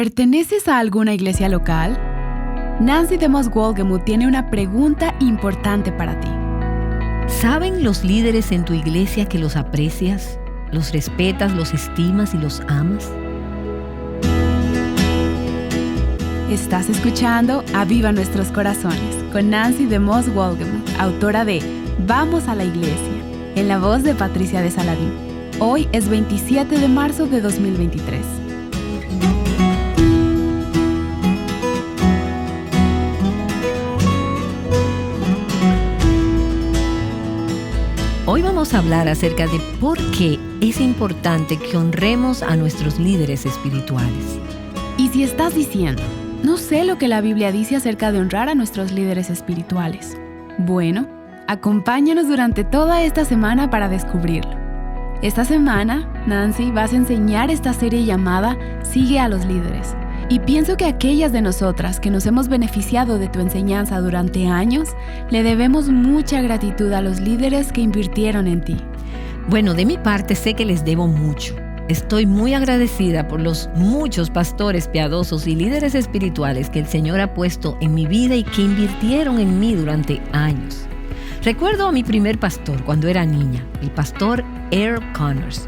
¿Perteneces a alguna iglesia local? Nancy DeMoss Wolgemuth tiene una pregunta importante para ti. ¿Saben los líderes en tu iglesia que los aprecias, los respetas, los estimas y los amas? Estás escuchando Aviva Nuestros Corazones con Nancy DeMoss Wolgemuth, autora de Vamos a la Iglesia, en la voz de Patricia de Saladín. Hoy es 27 de marzo de 2023. Hoy vamos a hablar acerca de por qué es importante que honremos a nuestros líderes espirituales. Y si estás diciendo, no sé lo que la Biblia dice acerca de honrar a nuestros líderes espirituales. Bueno, acompáñanos durante toda esta semana para descubrirlo. Esta semana, Nancy, vas a enseñar esta serie llamada Sigue a los líderes. Y pienso que aquellas de nosotras que nos hemos beneficiado de tu enseñanza durante años, le debemos mucha gratitud a los líderes que invirtieron en ti. Bueno, de mi parte sé que les debo mucho. Estoy muy agradecida por los muchos pastores piadosos y líderes espirituales que el Señor ha puesto en mi vida y que invirtieron en mí durante años. Recuerdo a mi primer pastor cuando era niña, el pastor Earl Connors.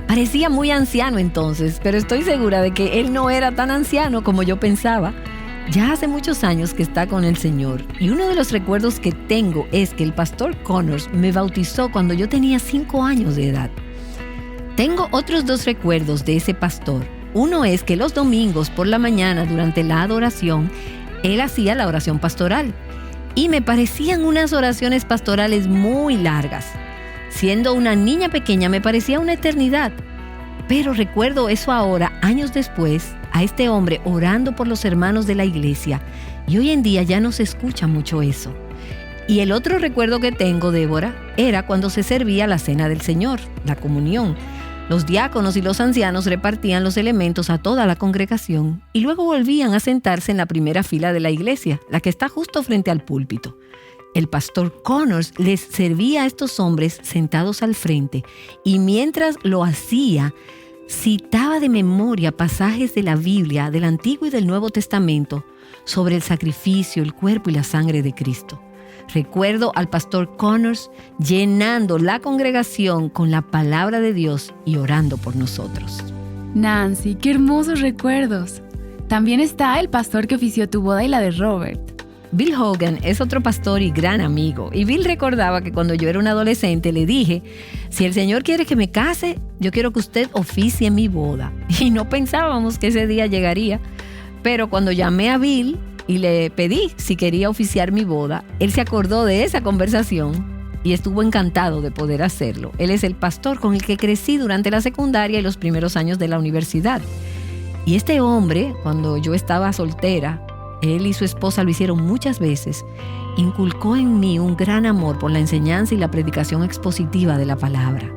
Parecía muy anciano entonces, pero estoy segura de que él no era tan anciano como yo pensaba. Ya hace muchos años que está con el Señor y uno de los recuerdos que tengo es que el pastor Connors me bautizó cuando yo tenía 5 años de edad. Tengo otros 2 recuerdos de ese pastor. Uno es que los domingos por la mañana durante la adoración, él hacía la oración pastoral y me parecían unas oraciones pastorales muy largas. Siendo una niña pequeña me parecía una eternidad, pero recuerdo eso ahora, años después, a este hombre orando por los hermanos de la iglesia, y hoy en día ya no se escucha mucho eso. Y el otro recuerdo que tengo, Débora, era cuando se servía la cena del Señor, la comunión. Los diáconos y los ancianos repartían los elementos a toda la congregación y luego volvían a sentarse en la primera fila de la iglesia, la que está justo frente al púlpito. El pastor Connors les servía a estos hombres sentados al frente y mientras lo hacía, citaba de memoria pasajes de la Biblia, del Antiguo y del Nuevo Testamento, sobre el sacrificio, el cuerpo y la sangre de Cristo. Recuerdo al pastor Connors llenando la congregación con la palabra de Dios y orando por nosotros. Nancy, qué hermosos recuerdos. También está el pastor que ofició tu boda y la de Robert. Bill Hogan es otro pastor y gran amigo. Y Bill recordaba que cuando yo era un adolescente le dije, si el Señor quiere que me case, yo quiero que usted oficie mi boda. Y no pensábamos que ese día llegaría. Pero cuando llamé a Bill y le pedí si quería oficiar mi boda, él se acordó de esa conversación y estuvo encantado de poder hacerlo. Él es el pastor con el que crecí durante la secundaria y los primeros años de la universidad. Y este hombre, cuando yo estaba soltera, él y su esposa lo hicieron muchas veces, inculcó en mí un gran amor por la enseñanza y la predicación expositiva de la palabra.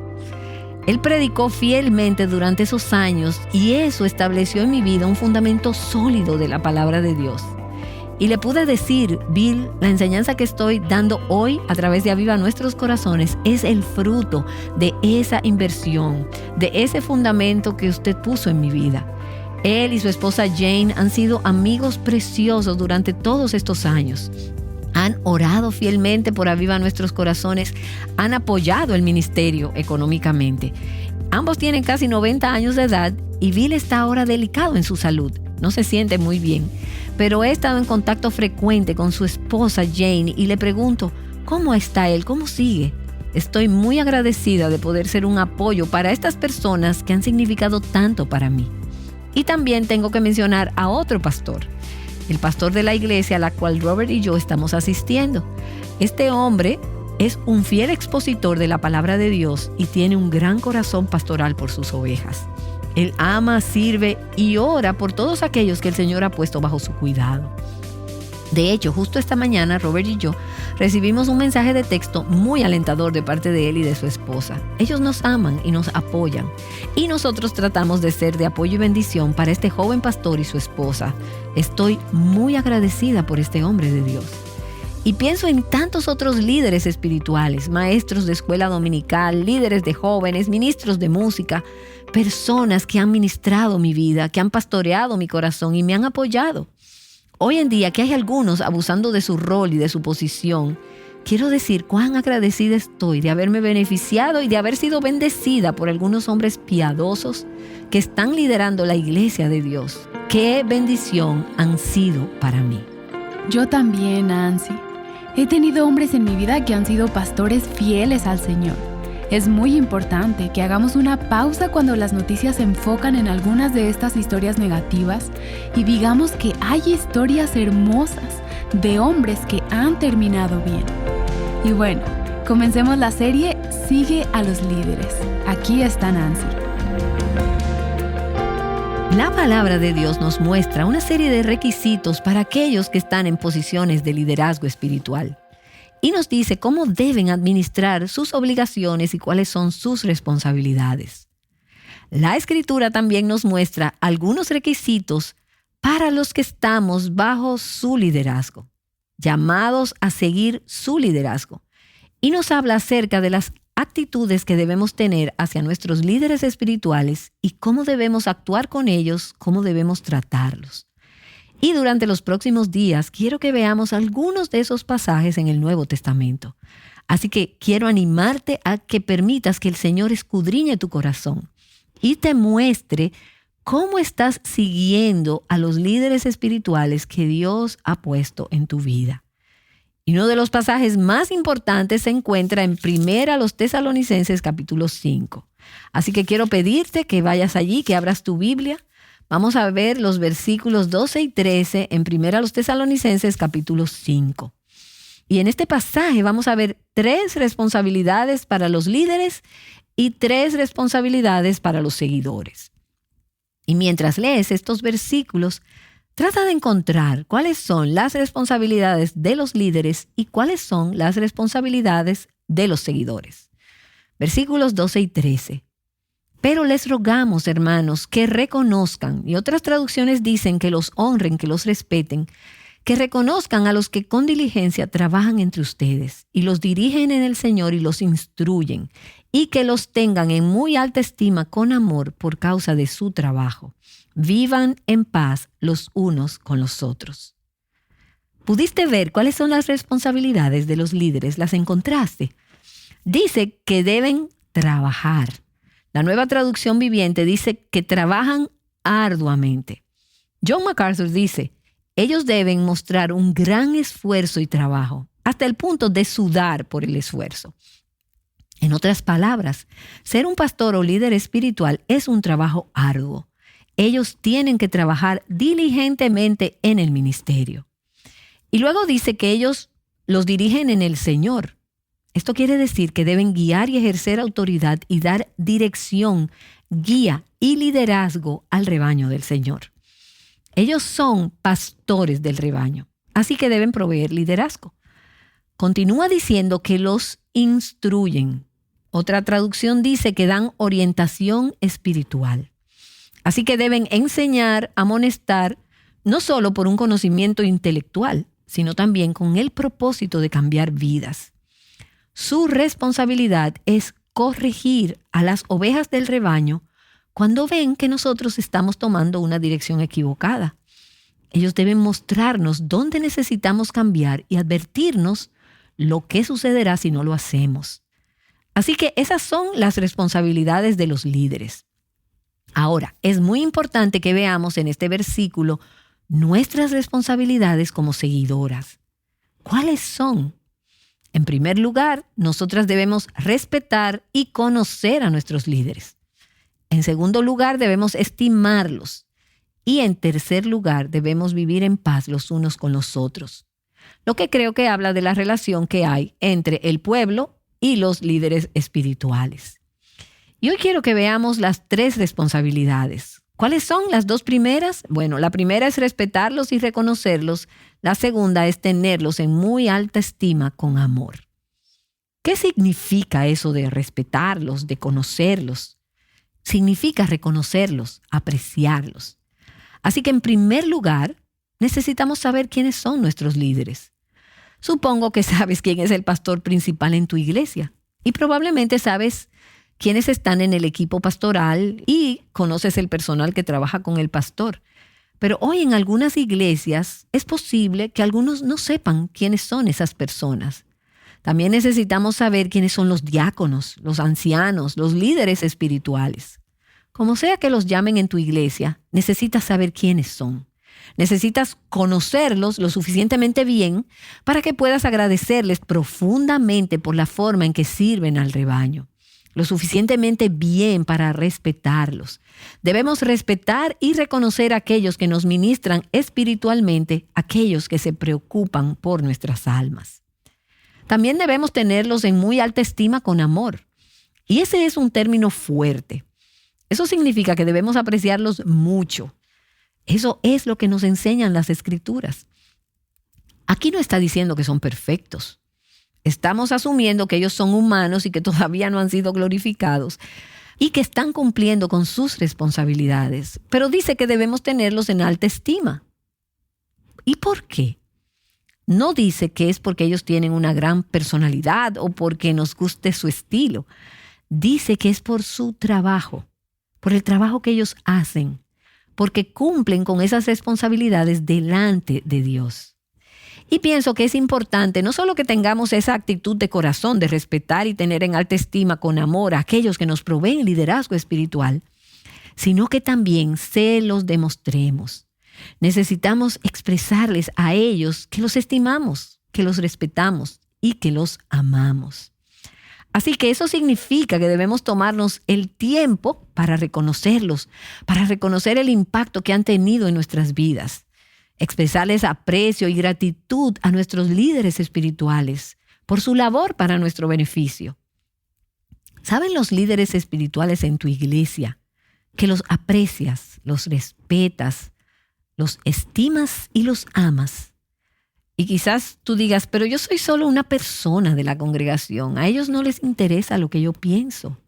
Él predicó fielmente durante esos años y eso estableció en mi vida un fundamento sólido de la palabra de Dios. Y le pude decir, Bill, la enseñanza que estoy dando hoy a través de Aviva Nuestros Corazones es el fruto de esa inversión, de ese fundamento que usted puso en mi vida. Él y su esposa Jane han sido amigos preciosos durante todos estos años. Han orado fielmente por Aviva Nuestros Corazones, han apoyado el ministerio económicamente. Ambos tienen casi 90 años de edad y Bill está ahora delicado en su salud. No se siente muy bien, pero he estado en contacto frecuente con su esposa Jane y le pregunto, ¿cómo está él? ¿Cómo sigue? Estoy muy agradecida de poder ser un apoyo para estas personas que han significado tanto para mí. Y también tengo que mencionar a otro pastor, el pastor de la iglesia a la cual Robert y yo estamos asistiendo. Este hombre es un fiel expositor de la palabra de Dios y tiene un gran corazón pastoral por sus ovejas. Él ama, sirve y ora por todos aquellos que el Señor ha puesto bajo su cuidado. De hecho, justo esta mañana, Robert y yo recibimos un mensaje de texto muy alentador de parte de él y de su esposa. Ellos nos aman y nos apoyan. Y nosotros tratamos de ser de apoyo y bendición para este joven pastor y su esposa. Estoy muy agradecida por este hombre de Dios. Y pienso en tantos otros líderes espirituales, maestros de escuela dominical, líderes de jóvenes, ministros de música, personas que han ministrado mi vida, que han pastoreado mi corazón y me han apoyado. Hoy en día que hay algunos abusando de su rol y de su posición, quiero decir cuán agradecida estoy de haberme beneficiado y de haber sido bendecida por algunos hombres piadosos que están liderando la iglesia de Dios. ¡Qué bendición han sido para mí! Yo también, Nancy. He tenido hombres en mi vida que han sido pastores fieles al Señor. Es muy importante que hagamos una pausa cuando las noticias se enfocan en algunas de estas historias negativas y digamos que hay historias hermosas de hombres que han terminado bien. Y bueno, comencemos la serie Sigue a los líderes. Aquí está Nancy. La palabra de Dios nos muestra una serie de requisitos para aquellos que están en posiciones de liderazgo espiritual. Y nos dice cómo deben administrar sus obligaciones y cuáles son sus responsabilidades. La Escritura también nos muestra algunos requisitos para los que estamos bajo su liderazgo, llamados a seguir su liderazgo. Y nos habla acerca de las actitudes que debemos tener hacia nuestros líderes espirituales y cómo debemos actuar con ellos, cómo debemos tratarlos. Y durante los próximos días quiero que veamos algunos de esos pasajes en el Nuevo Testamento. Así que quiero animarte a que permitas que el Señor escudriñe tu corazón y te muestre cómo estás siguiendo a los líderes espirituales que Dios ha puesto en tu vida. Y uno de los pasajes más importantes se encuentra en 1 Tesalonicenses capítulo 5. Así que quiero pedirte que vayas allí, que abras tu Biblia. Vamos a ver los versículos 12 y 13 en 1 Tesalonicenses capítulo 5. Y en este pasaje vamos a ver 3 responsabilidades para los líderes y 3 responsabilidades para los seguidores. Y mientras lees estos versículos, trata de encontrar cuáles son las responsabilidades de los líderes y cuáles son las responsabilidades de los seguidores. Versículos 12 y 13. Pero les rogamos, hermanos, que reconozcan, y otras traducciones dicen que los honren, que los respeten, que reconozcan a los que con diligencia trabajan entre ustedes y los dirigen en el Señor y los instruyen, y que los tengan en muy alta estima con amor por causa de su trabajo. Vivan en paz los unos con los otros. ¿Pudiste ver cuáles son las responsabilidades de los líderes? ¿Las encontraste? Dice que deben trabajar. La Nueva Traducción Viviente dice que trabajan arduamente. John MacArthur dice, ellos deben mostrar un gran esfuerzo y trabajo, hasta el punto de sudar por el esfuerzo. En otras palabras, ser un pastor o líder espiritual es un trabajo arduo. Ellos tienen que trabajar diligentemente en el ministerio. Y luego dice que ellos los dirigen en el Señor. Esto quiere decir que deben guiar y ejercer autoridad y dar dirección, guía y liderazgo al rebaño del Señor. Ellos son pastores del rebaño, así que deben proveer liderazgo. Continúa diciendo que los instruyen. Otra traducción dice que dan orientación espiritual. Así que deben enseñar, amonestar, no solo por un conocimiento intelectual, sino también con el propósito de cambiar vidas. Su responsabilidad es corregir a las ovejas del rebaño cuando ven que nosotros estamos tomando una dirección equivocada. Ellos deben mostrarnos dónde necesitamos cambiar y advertirnos lo que sucederá si no lo hacemos. Así que esas son las responsabilidades de los líderes. Ahora, es muy importante que veamos en este versículo nuestras responsabilidades como seguidoras. ¿Cuáles son? En primer lugar, nosotras debemos respetar y conocer a nuestros líderes. En segundo lugar, debemos estimarlos. Y en tercer lugar, debemos vivir en paz los unos con los otros. Lo que creo que habla de la relación que hay entre el pueblo y los líderes espirituales. Y hoy quiero que veamos las 3 responsabilidades. ¿Cuáles son las 2 primeras? Bueno, la primera es respetarlos y reconocerlos. La segunda es tenerlos en muy alta estima con amor. ¿Qué significa eso de respetarlos, de conocerlos? Significa reconocerlos, apreciarlos. Así que en primer lugar, necesitamos saber quiénes son nuestros líderes. Supongo que sabes quién es el pastor principal en tu iglesia y probablemente sabes quienes están en el equipo pastoral y conoces el personal que trabaja con el pastor. Pero hoy en algunas iglesias es posible que algunos no sepan quiénes son esas personas. También necesitamos saber quiénes son los diáconos, los ancianos, los líderes espirituales. Como sea que los llamen en tu iglesia, necesitas saber quiénes son. Necesitas conocerlos lo suficientemente bien para que puedas agradecerles profundamente por la forma en que sirven al rebaño. Lo suficientemente bien para respetarlos. Debemos respetar y reconocer a aquellos que nos ministran espiritualmente, aquellos que se preocupan por nuestras almas. También debemos tenerlos en muy alta estima con amor. Y ese es un término fuerte. Eso significa que debemos apreciarlos mucho. Eso es lo que nos enseñan las Escrituras. Aquí no está diciendo que son perfectos. Estamos asumiendo que ellos son humanos y que todavía no han sido glorificados y que están cumpliendo con sus responsabilidades. Pero dice que debemos tenerlos en alta estima. ¿Y por qué? No dice que es porque ellos tienen una gran personalidad o porque nos guste su estilo. Dice que es por su trabajo, por el trabajo que ellos hacen, porque cumplen con esas responsabilidades delante de Dios. Y pienso que es importante no solo que tengamos esa actitud de corazón de respetar y tener en alta estima con amor a aquellos que nos proveen liderazgo espiritual, sino que también se los demostremos. Necesitamos expresarles a ellos que los estimamos, que los respetamos y que los amamos. Así que eso significa que debemos tomarnos el tiempo para reconocerlos, para reconocer el impacto que han tenido en nuestras vidas. Expresarles aprecio y gratitud a nuestros líderes espirituales por su labor para nuestro beneficio. ¿Saben los líderes espirituales en tu iglesia que los aprecias, los respetas, los estimas y los amas? Y quizás tú digas, pero yo soy solo una persona de la congregación. A ellos no les interesa lo que yo pienso.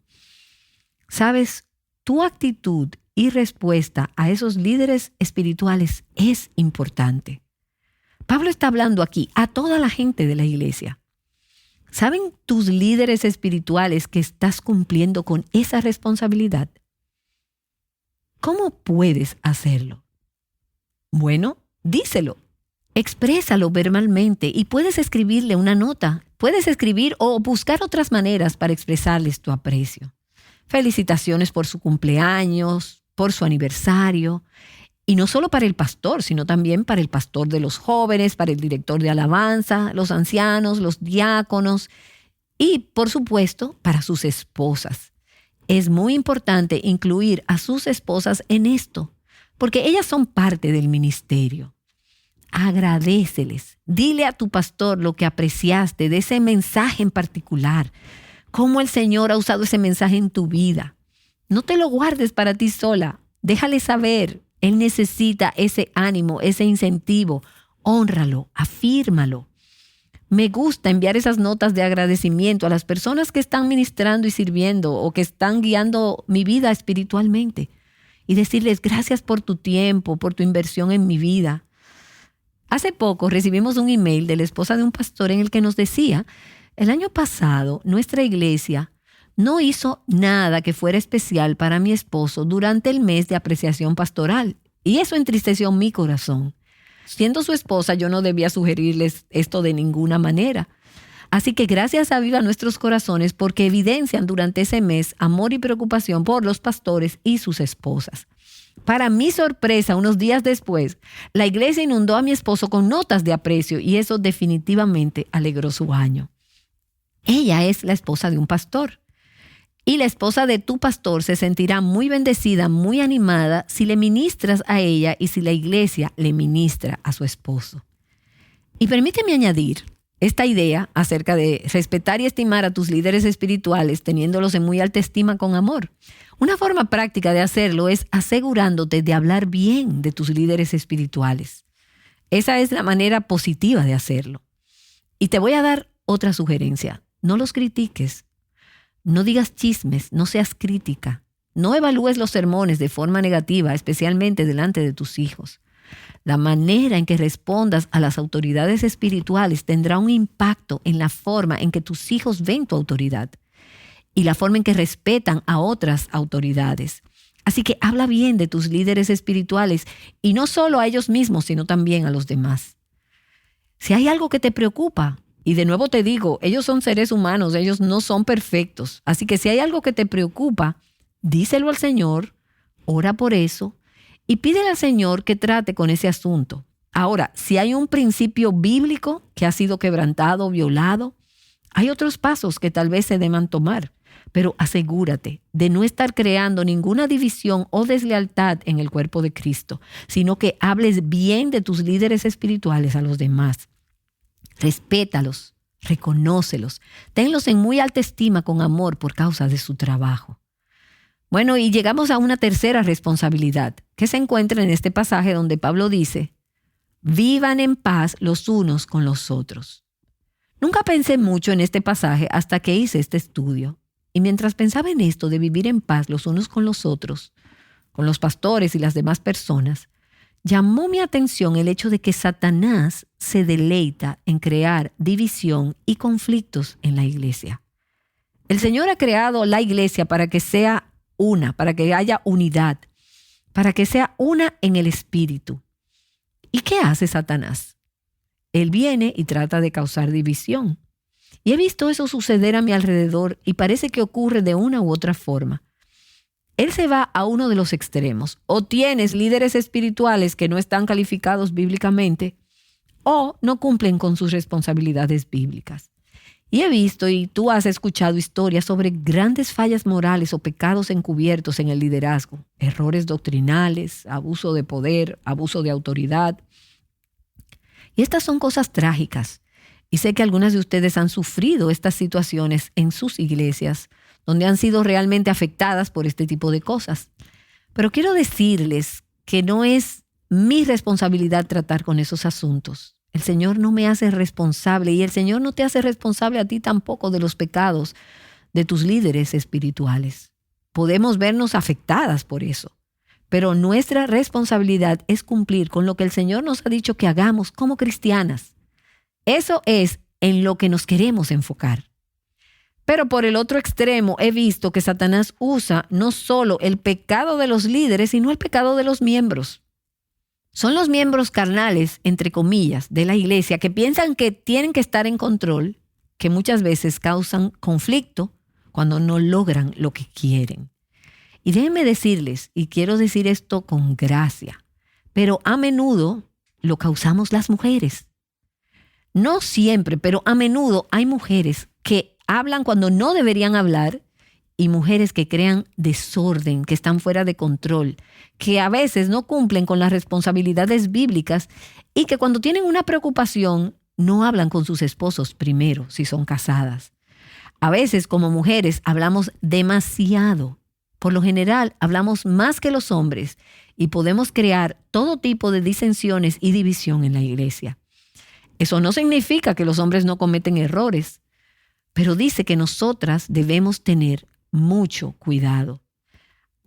¿Sabes? Tu actitud y respuesta a esos líderes espirituales es importante. Pablo está hablando aquí a toda la gente de la iglesia. ¿Saben tus líderes espirituales que estás cumpliendo con esa responsabilidad? ¿Cómo puedes hacerlo? Bueno, díselo. Exprésalo verbalmente y puedes escribirle una nota. Puedes escribir o buscar otras maneras para expresarles tu aprecio. Felicitaciones por su cumpleaños, por su aniversario, y no solo para el pastor, sino también para el pastor de los jóvenes, para el director de alabanza, los ancianos, los diáconos y, por supuesto, para sus esposas. Es muy importante incluir a sus esposas en esto, porque ellas son parte del ministerio. Agradéceles. Dile a tu pastor lo que apreciaste de ese mensaje en particular, cómo el Señor ha usado ese mensaje en tu vida. No te lo guardes para ti sola. Déjale saber. Él necesita ese ánimo, ese incentivo. Hónralo, afírmalo. Me gusta enviar esas notas de agradecimiento a las personas que están ministrando y sirviendo o que están guiando mi vida espiritualmente y decirles gracias por tu tiempo, por tu inversión en mi vida. Hace poco recibimos un email de la esposa de un pastor en el que nos decía, el año pasado nuestra iglesia no hizo nada que fuera especial para mi esposo durante el mes de apreciación pastoral. Y eso entristeció mi corazón. Siendo su esposa, yo no debía sugerirles esto de ninguna manera. Así que gracias a Viva Nuestros Corazones porque evidencian durante ese mes amor y preocupación por los pastores y sus esposas. Para mi sorpresa, unos días después, la iglesia inundó a mi esposo con notas de aprecio y eso definitivamente alegró su año. Ella es la esposa de un pastor. Y la esposa de tu pastor se sentirá muy bendecida, muy animada si le ministras a ella y si la iglesia le ministra a su esposo. Y permíteme añadir esta idea acerca de respetar y estimar a tus líderes espirituales teniéndolos en muy alta estima con amor. Una forma práctica de hacerlo es asegurándote de hablar bien de tus líderes espirituales. Esa es la manera positiva de hacerlo. Y te voy a dar otra sugerencia. No los critiques. No digas chismes, no seas crítica. No evalúes los sermones de forma negativa, especialmente delante de tus hijos. La manera en que respondas a las autoridades espirituales tendrá un impacto en la forma en que tus hijos ven tu autoridad. y la forma en que respetan a otras autoridades. Así que habla bien de tus líderes espirituales y no solo a ellos mismos, sino también a los demás. Si hay algo que te preocupa, y de nuevo te digo, ellos son seres humanos, ellos no son perfectos. Así que si hay algo que te preocupa, díselo al Señor, ora por eso y pídele al Señor que trate con ese asunto. Ahora, si hay un principio bíblico que ha sido quebrantado, violado, hay otros pasos que tal vez se deban tomar, pero asegúrate de no estar creando ninguna división o deslealtad en el cuerpo de Cristo, sino que hables bien de tus líderes espirituales a los demás. Respétalos, reconócelos, tenlos en muy alta estima con amor por causa de su trabajo. Bueno, y llegamos a una tercera responsabilidad que se encuentra en este pasaje donde Pablo dice: vivan en paz los unos con los otros. Nunca pensé mucho en este pasaje hasta que hice este estudio. Y mientras pensaba en esto de vivir en paz los unos con los otros, con los pastores y las demás personas, llamó mi atención el hecho de que Satanás se deleita en crear división y conflictos en la iglesia. El Señor ha creado la iglesia para que sea una, para que haya unidad, para que sea una en el espíritu. ¿Y qué hace Satanás? Él viene y trata de causar división. Y he visto eso suceder a mi alrededor y parece que ocurre de una u otra forma. Él se va a uno de los extremos. O tienes líderes espirituales que no están calificados bíblicamente o no cumplen con sus responsabilidades bíblicas. Y he visto y tú has escuchado historias sobre grandes fallas morales o pecados encubiertos en el liderazgo, errores doctrinales, abuso de poder, abuso de autoridad. Y estas son cosas trágicas. Y sé que algunas de ustedes han sufrido estas situaciones en sus iglesias, donde han sido realmente afectadas por este tipo de cosas. Pero quiero decirles que no es mi responsabilidad tratar con esos asuntos. El Señor no me hace responsable y el Señor no te hace responsable a ti tampoco de los pecados de tus líderes espirituales. Podemos vernos afectadas por eso, pero nuestra responsabilidad es cumplir con lo que el Señor nos ha dicho que hagamos como cristianas. Eso es en lo que nos queremos enfocar. Pero por el otro extremo he visto que Satanás usa no solo el pecado de los líderes, sino el pecado de los miembros. Son los miembros carnales, entre comillas, de la iglesia que piensan que tienen que estar en control, que muchas veces causan conflicto cuando no logran lo que quieren. Y déjenme decirles, y quiero decir esto con gracia, pero a menudo lo causamos las mujeres. No siempre, pero a menudo hay mujeres que hablan cuando no deberían hablar y mujeres que crean desorden, que están fuera de control, que a veces no cumplen con las responsabilidades bíblicas y que cuando tienen una preocupación no hablan con sus esposos primero, si son casadas. A veces como mujeres hablamos demasiado. Por lo general hablamos más que los hombres y podemos crear todo tipo de disensiones y división en la iglesia. Eso no significa que los hombres no cometen errores, pero dice que nosotras debemos tener mucho cuidado.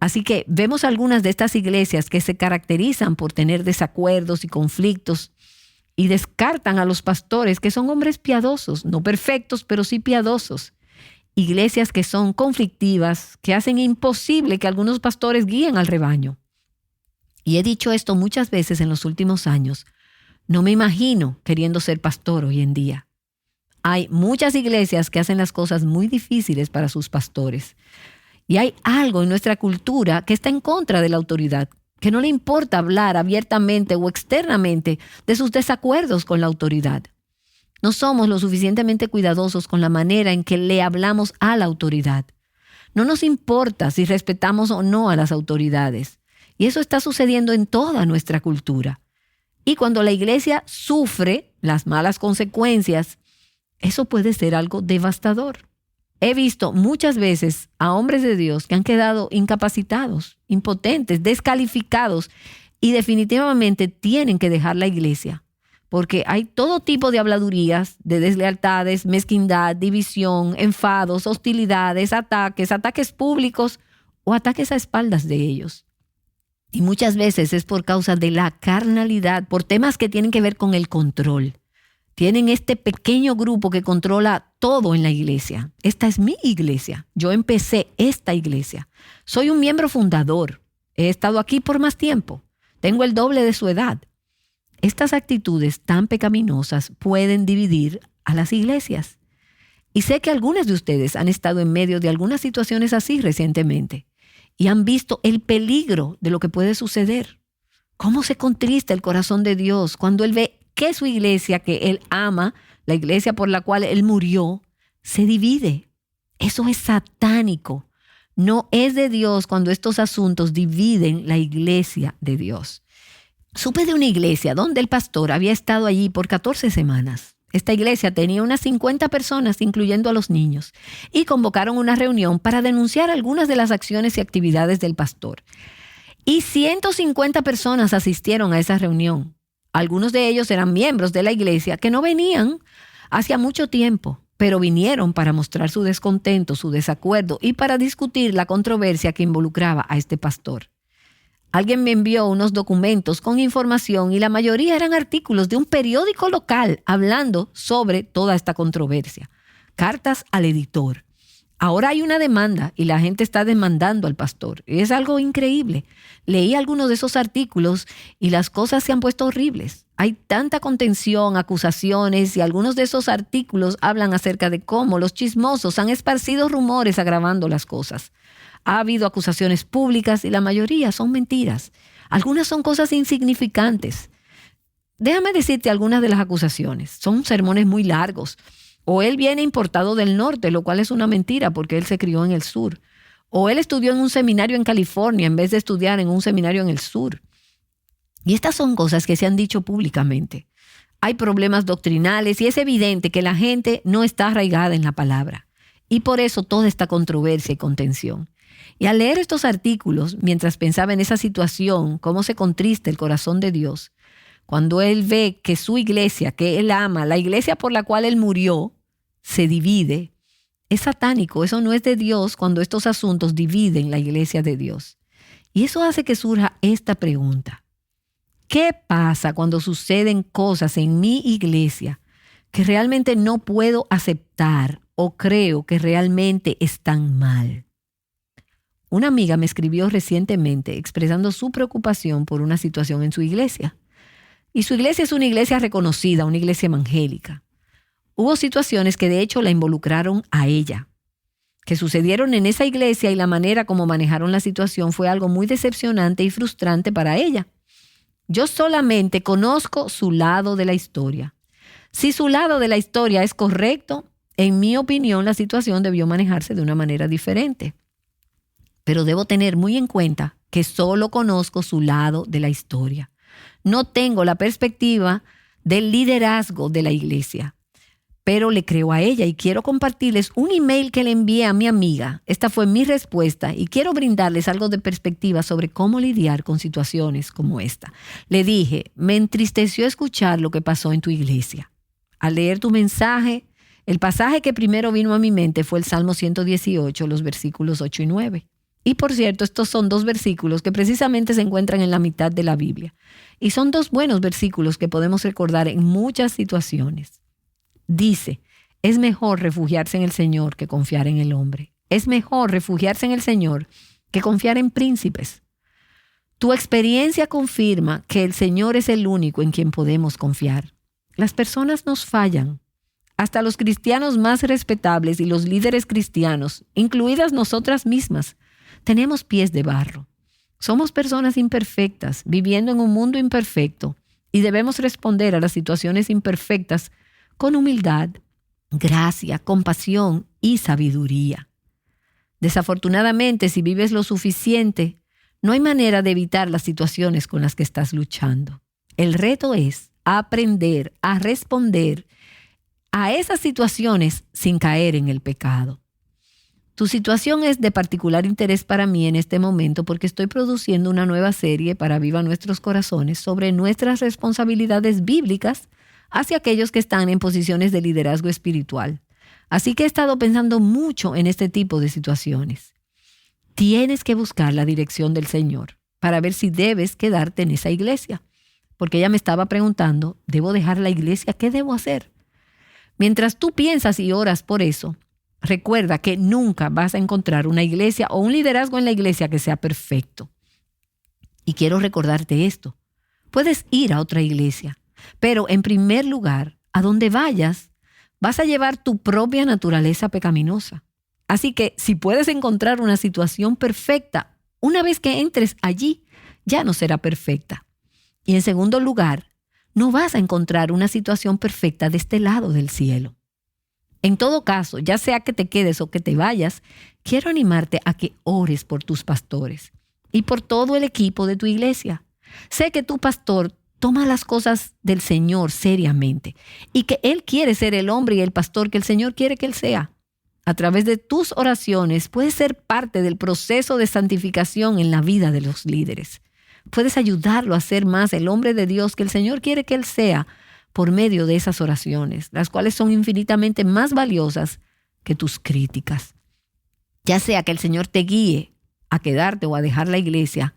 Así que vemos algunas de estas iglesias que se caracterizan por tener desacuerdos y conflictos y descartan a los pastores que son hombres piadosos, no perfectos, pero sí piadosos. Iglesias que son conflictivas, que hacen imposible que algunos pastores guíen al rebaño. Y he dicho esto muchas veces en los últimos años. No me imagino queriendo ser pastor hoy en día. Hay muchas iglesias que hacen las cosas muy difíciles para sus pastores. Y hay algo en nuestra cultura que está en contra de la autoridad, que no le importa hablar abiertamente o externamente de sus desacuerdos con la autoridad. No somos lo suficientemente cuidadosos con la manera en que le hablamos a la autoridad. No nos importa si respetamos o no a las autoridades. Y eso está sucediendo en toda nuestra cultura. Y cuando la iglesia sufre las malas consecuencias, eso puede ser algo devastador. He visto muchas veces a hombres de Dios que han quedado incapacitados, impotentes, descalificados y definitivamente tienen que dejar la iglesia porque hay todo tipo de habladurías, de deslealtades, mezquindad, división, enfados, hostilidades, ataques públicos o ataques a espaldas de ellos. Y muchas veces es por causa de la carnalidad, por temas que tienen que ver con el control. Tienen este pequeño grupo que controla todo en la iglesia. Esta es mi iglesia. Yo empecé esta iglesia. Soy un miembro fundador. He estado aquí por más tiempo. Tengo el doble de su edad. Estas actitudes tan pecaminosas pueden dividir a las iglesias. Y sé que algunas de ustedes han estado en medio de algunas situaciones así recientemente y han visto el peligro de lo que puede suceder. Cómo se contrista el corazón de Dios cuando Él ve que su iglesia, que Él ama, la iglesia por la cual Él murió, se divide. Eso es satánico. No es de Dios cuando estos asuntos dividen la iglesia de Dios. Supe de una iglesia donde el pastor había estado allí por 14 semanas. Esta iglesia tenía unas 50 personas, incluyendo a los niños, y convocaron una reunión para denunciar algunas de las acciones y actividades del pastor. Y 150 personas asistieron a esa reunión. Algunos de ellos eran miembros de la iglesia que no venían hacía mucho tiempo, pero vinieron para mostrar su descontento, su desacuerdo y para discutir la controversia que involucraba a este pastor. Alguien me envió unos documentos con información y la mayoría eran artículos de un periódico local hablando sobre toda esta controversia. Cartas al editor. Ahora hay una demanda y la gente está demandando al pastor. Es algo increíble. Leí algunos de esos artículos y las cosas se han puesto horribles. Hay tanta contención, acusaciones y algunos de esos artículos hablan acerca de cómo los chismosos han esparcido rumores agravando las cosas. Ha habido acusaciones públicas y la mayoría son mentiras. Algunas son cosas insignificantes. Déjame decirte algunas de las acusaciones. Son sermones muy largos. O él viene importado del norte, lo cual es una mentira porque él se crió en el sur. O él estudió en un seminario en California en vez de estudiar en un seminario en el sur. Y estas son cosas que se han dicho públicamente. Hay problemas doctrinales y es evidente que la gente no está arraigada en la palabra. Y por eso toda esta controversia y contención. Y al leer estos artículos, mientras pensaba en esa situación, cómo se contrista el corazón de Dios, cuando Él ve que su iglesia, que Él ama, la iglesia por la cual Él murió, se divide, es satánico. Eso no es de Dios cuando estos asuntos dividen la iglesia de Dios. Y eso hace que surja esta pregunta. ¿Qué pasa cuando suceden cosas en mi iglesia que realmente no puedo aceptar o creo que realmente están mal? Una amiga me escribió recientemente expresando su preocupación por una situación en su iglesia. Y su iglesia es una iglesia reconocida, una iglesia evangélica. Hubo situaciones que de hecho la involucraron a ella, que sucedieron en esa iglesia y la manera como manejaron la situación fue algo muy decepcionante y frustrante para ella. Yo solamente conozco su lado de la historia. Si su lado de la historia es correcto, en mi opinión la situación debió manejarse de una manera diferente. Pero debo tener muy en cuenta que solo conozco su lado de la historia. No tengo la perspectiva del liderazgo de la iglesia, pero le creo a ella y quiero compartirles un email que le envié a mi amiga. Esta fue mi respuesta y quiero brindarles algo de perspectiva sobre cómo lidiar con situaciones como esta. Le dije, me entristeció escuchar lo que pasó en tu iglesia. Al leer tu mensaje, el pasaje que primero vino a mi mente fue el Salmo 118, los versículos 8 y 9. Y por cierto, estos son 2 versículos que precisamente se encuentran en la mitad de la Biblia. Y son 2 buenos versículos que podemos recordar en muchas situaciones. Dice, es mejor refugiarse en el Señor que confiar en el hombre. Es mejor refugiarse en el Señor que confiar en príncipes. Tu experiencia confirma que el Señor es el único en quien podemos confiar. Las personas nos fallan. Hasta los cristianos más respetables y los líderes cristianos, incluidas nosotras mismas, tenemos pies de barro. Somos personas imperfectas, viviendo en un mundo imperfecto, y debemos responder a las situaciones imperfectas con humildad, gracia, compasión y sabiduría. Desafortunadamente, si vives lo suficiente, no hay manera de evitar las situaciones con las que estás luchando. El reto es aprender a responder a esas situaciones sin caer en el pecado. Tu situación es de particular interés para mí en este momento porque estoy produciendo una nueva serie para Viva Nuestros Corazones sobre nuestras responsabilidades bíblicas hacia aquellos que están en posiciones de liderazgo espiritual. Así que he estado pensando mucho en este tipo de situaciones. Tienes que buscar la dirección del Señor para ver si debes quedarte en esa iglesia. porque ella me estaba preguntando, ¿debo dejar la iglesia? ¿Qué debo hacer? Mientras tú piensas y oras por eso, recuerda que nunca vas a encontrar una iglesia o un liderazgo en la iglesia que sea perfecto. Y quiero recordarte esto. Puedes ir a otra iglesia, pero en primer lugar, a donde vayas, vas a llevar tu propia naturaleza pecaminosa. Así que si puedes encontrar una situación perfecta, una vez que entres allí, ya no será perfecta. Y en segundo lugar, no vas a encontrar una situación perfecta de este lado del cielo. En todo caso, ya sea que te quedes o que te vayas, quiero animarte a que ores por tus pastores y por todo el equipo de tu iglesia. Sé que tu pastor toma las cosas del Señor seriamente y que Él quiere ser el hombre y el pastor que el Señor quiere que Él sea. A través de tus oraciones puedes ser parte del proceso de santificación en la vida de los líderes. Puedes ayudarlo a ser más el hombre de Dios que el Señor quiere que Él sea por medio de esas oraciones, las cuales son infinitamente más valiosas que tus críticas. Ya sea que el Señor te guíe a quedarte o a dejar la iglesia,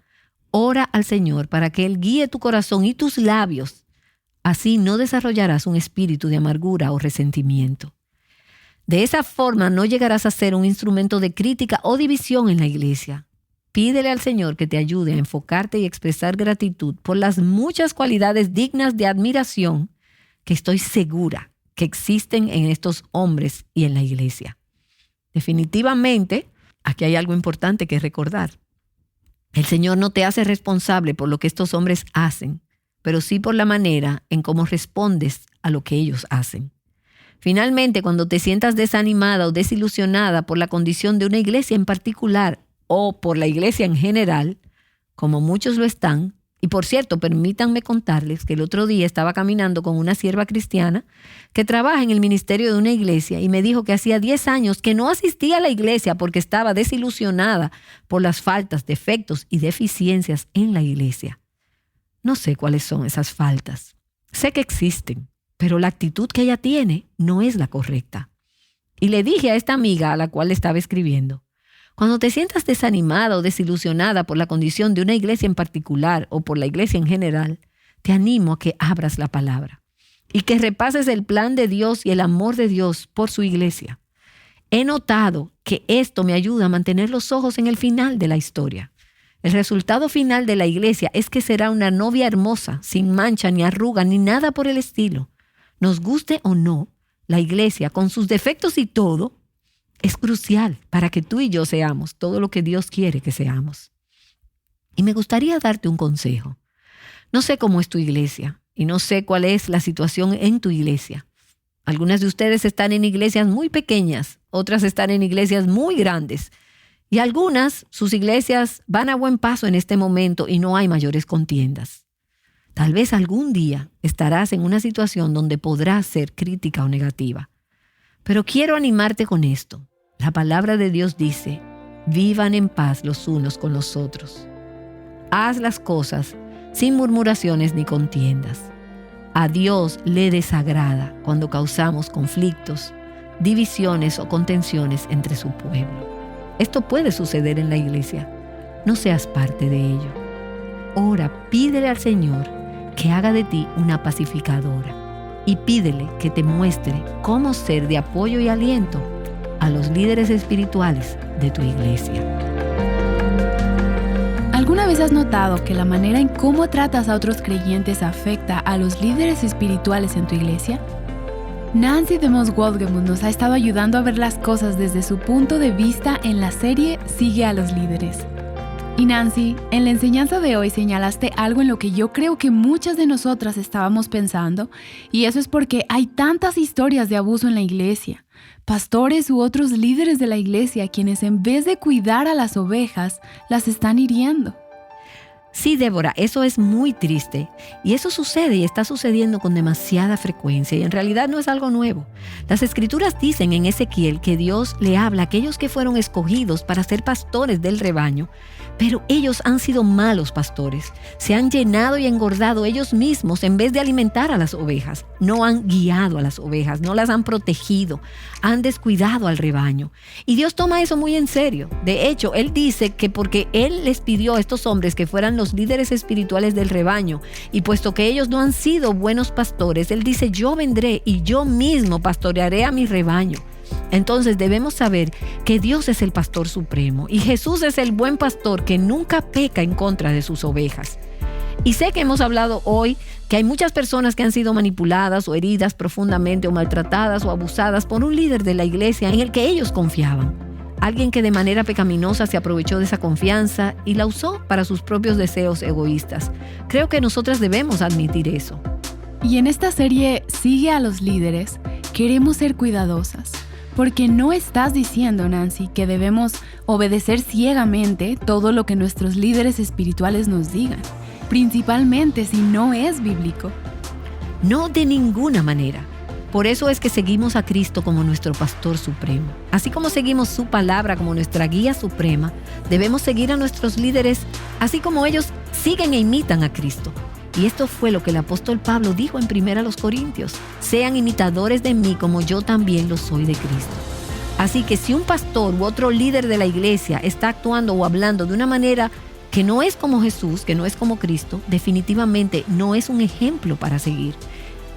ora al Señor para que Él guíe tu corazón y tus labios. Así no desarrollarás un espíritu de amargura o resentimiento. De esa forma no llegarás a ser un instrumento de crítica o división en la iglesia. Pídele al Señor que te ayude a enfocarte y expresar gratitud por las muchas cualidades dignas de admiración que estoy segura que existen en estos hombres y en la iglesia. Definitivamente, aquí hay algo importante que recordar. El Señor no te hace responsable por lo que estos hombres hacen, pero sí por la manera en cómo respondes a lo que ellos hacen. Finalmente, cuando te sientas desanimada o desilusionada por la condición de una iglesia en particular o por la iglesia en general, como muchos lo están, y por cierto, permítanme contarles que el otro día estaba caminando con una sierva cristiana que trabaja en el ministerio de una iglesia y me dijo que hacía 10 años que no asistía a la iglesia porque estaba desilusionada por las faltas, defectos y deficiencias en la iglesia. No sé cuáles son esas faltas. Sé que existen, pero la actitud que ella tiene no es la correcta. Y le dije a esta amiga a la cual le estaba escribiendo, cuando te sientas desanimada o desilusionada por la condición de una iglesia en particular o por la iglesia en general, te animo a que abras la palabra y que repases el plan de Dios y el amor de Dios por su iglesia. He notado que esto me ayuda a mantener los ojos en el final de la historia. El resultado final de la iglesia es que será una novia hermosa, sin mancha ni arruga ni nada por el estilo. Nos guste o no, la iglesia, con sus defectos y todo, es crucial para que tú y yo seamos todo lo que Dios quiere que seamos. Y me gustaría darte un consejo. No sé cómo es tu iglesia y no sé cuál es la situación en tu iglesia. Algunas de ustedes están en iglesias muy pequeñas, otras están en iglesias muy grandes. Y algunas, sus iglesias van a buen paso en este momento y no hay mayores contiendas. Tal vez algún día estarás en una situación donde podrás ser crítica o negativa. Pero quiero animarte con esto. La palabra de Dios dice, vivan en paz los unos con los otros. Haz las cosas sin murmuraciones ni contiendas. A Dios le desagrada cuando causamos conflictos, divisiones o contenciones entre su pueblo. Esto puede suceder en la iglesia. No seas parte de ello. Ora, pídele al Señor que haga de ti una pacificadora y pídele que te muestre cómo ser de apoyo y aliento a los líderes espirituales de tu iglesia. ¿Alguna vez has notado que la manera en cómo tratas a otros creyentes afecta a los líderes espirituales en tu iglesia? Nancy DeMoss Wolgemuth nos ha estado ayudando a ver las cosas desde su punto de vista en la serie Sigue a los líderes. Y Nancy, en la enseñanza de hoy señalaste algo en lo que yo creo que muchas de nosotras estábamos pensando, y eso es porque hay tantas historias de abuso en la iglesia. Pastores u otros líderes de la iglesia quienes en vez de cuidar a las ovejas, las están hiriendo. Sí, Débora, eso es muy triste. Y eso sucede y está sucediendo con demasiada frecuencia y en realidad no es algo nuevo. Las Escrituras dicen en Ezequiel que Dios le habla a aquellos que fueron escogidos para ser pastores del rebaño, pero ellos han sido malos pastores. Se han llenado y engordado ellos mismos en vez de alimentar a las ovejas. No han guiado a las ovejas, no las han protegido, han descuidado al rebaño. Y Dios toma eso muy en serio. De hecho, Él dice que porque Él les pidió a estos hombres que fueran los líderes espirituales del rebaño. Y puesto que ellos no han sido buenos pastores, Él dice, yo vendré y yo mismo pastorearé a mi rebaño. Entonces debemos saber que Dios es el pastor supremo y Jesús es el buen pastor que nunca peca en contra de sus ovejas. Y sé que hemos hablado hoy que hay muchas personas que han sido manipuladas o heridas profundamente o maltratadas o abusadas por un líder de la iglesia en el que ellos confiaban. Alguien que de manera pecaminosa se aprovechó de esa confianza y la usó para sus propios deseos egoístas. Creo que nosotras debemos admitir eso. Y en esta serie Sigue a los líderes, queremos ser cuidadosas. Porque no estás diciendo, Nancy, que debemos obedecer ciegamente todo lo que nuestros líderes espirituales nos digan, principalmente si no es bíblico. No, de ninguna manera. Por eso es que seguimos a Cristo como nuestro pastor supremo. Así como seguimos su palabra como nuestra guía suprema, debemos seguir a nuestros líderes así como ellos siguen e imitan a Cristo. Y esto fue lo que el apóstol Pablo dijo en 1 Corintios: sean imitadores de mí como yo también lo soy de Cristo. Así que si un pastor u otro líder de la iglesia está actuando o hablando de una manera que no es como Jesús, que no es como Cristo, definitivamente no es un ejemplo para seguir.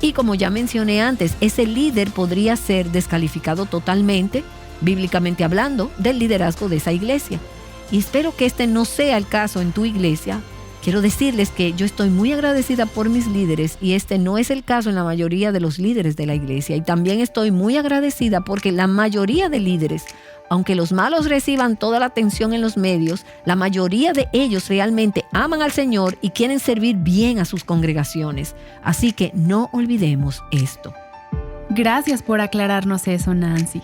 Y como ya mencioné antes, ese líder podría ser descalificado totalmente, bíblicamente hablando, del liderazgo de esa iglesia. Y espero que este no sea el caso en tu iglesia. Quiero decirles que yo estoy muy agradecida por mis líderes y este no es el caso en la mayoría de los líderes de la iglesia. Y también estoy muy agradecida porque la mayoría de líderes, aunque los malos reciban toda la atención en los medios, la mayoría de ellos realmente aman al Señor y quieren servir bien a sus congregaciones. Así que no olvidemos esto. Gracias por aclararnos eso, Nancy.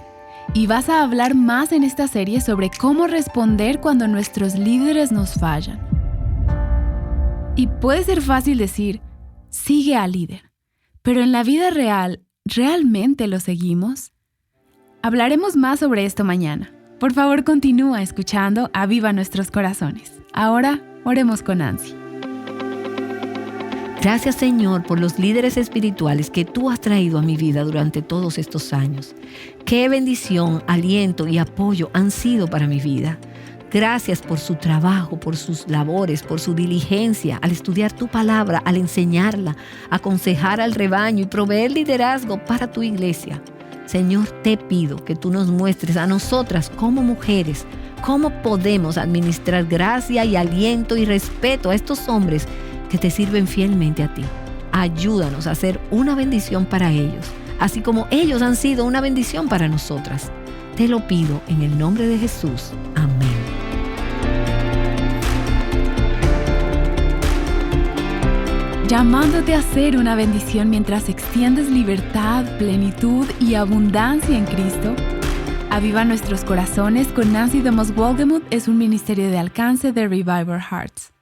Y vas a hablar más en esta serie sobre cómo responder cuando nuestros líderes nos fallan. Y puede ser fácil decir, sigue al líder, pero en la vida real, ¿realmente lo seguimos? Hablaremos más sobre esto mañana. Por favor, continúa escuchando Aviva Nuestros Corazones. Ahora, oremos con Nancy. Gracias, Señor, por los líderes espirituales que tú has traído a mi vida durante todos estos años. Qué bendición, aliento y apoyo han sido para mi vida. Gracias por su trabajo, por sus labores, por su diligencia al estudiar tu palabra, al enseñarla, aconsejar al rebaño y proveer liderazgo para tu iglesia. Señor, te pido que tú nos muestres a nosotras como mujeres cómo podemos administrar gracia y aliento y respeto a estos hombres que te sirven fielmente a ti. Ayúdanos a ser una bendición para ellos, así como ellos han sido una bendición para nosotras. Te lo pido en el nombre de Jesús. Amén. Llamándote a ser una bendición mientras extiendes libertad, plenitud y abundancia en Cristo. Aviva Nuestros Corazones con Nancy DeMoss Wolgemuth es un ministerio de alcance de Revival Hearts.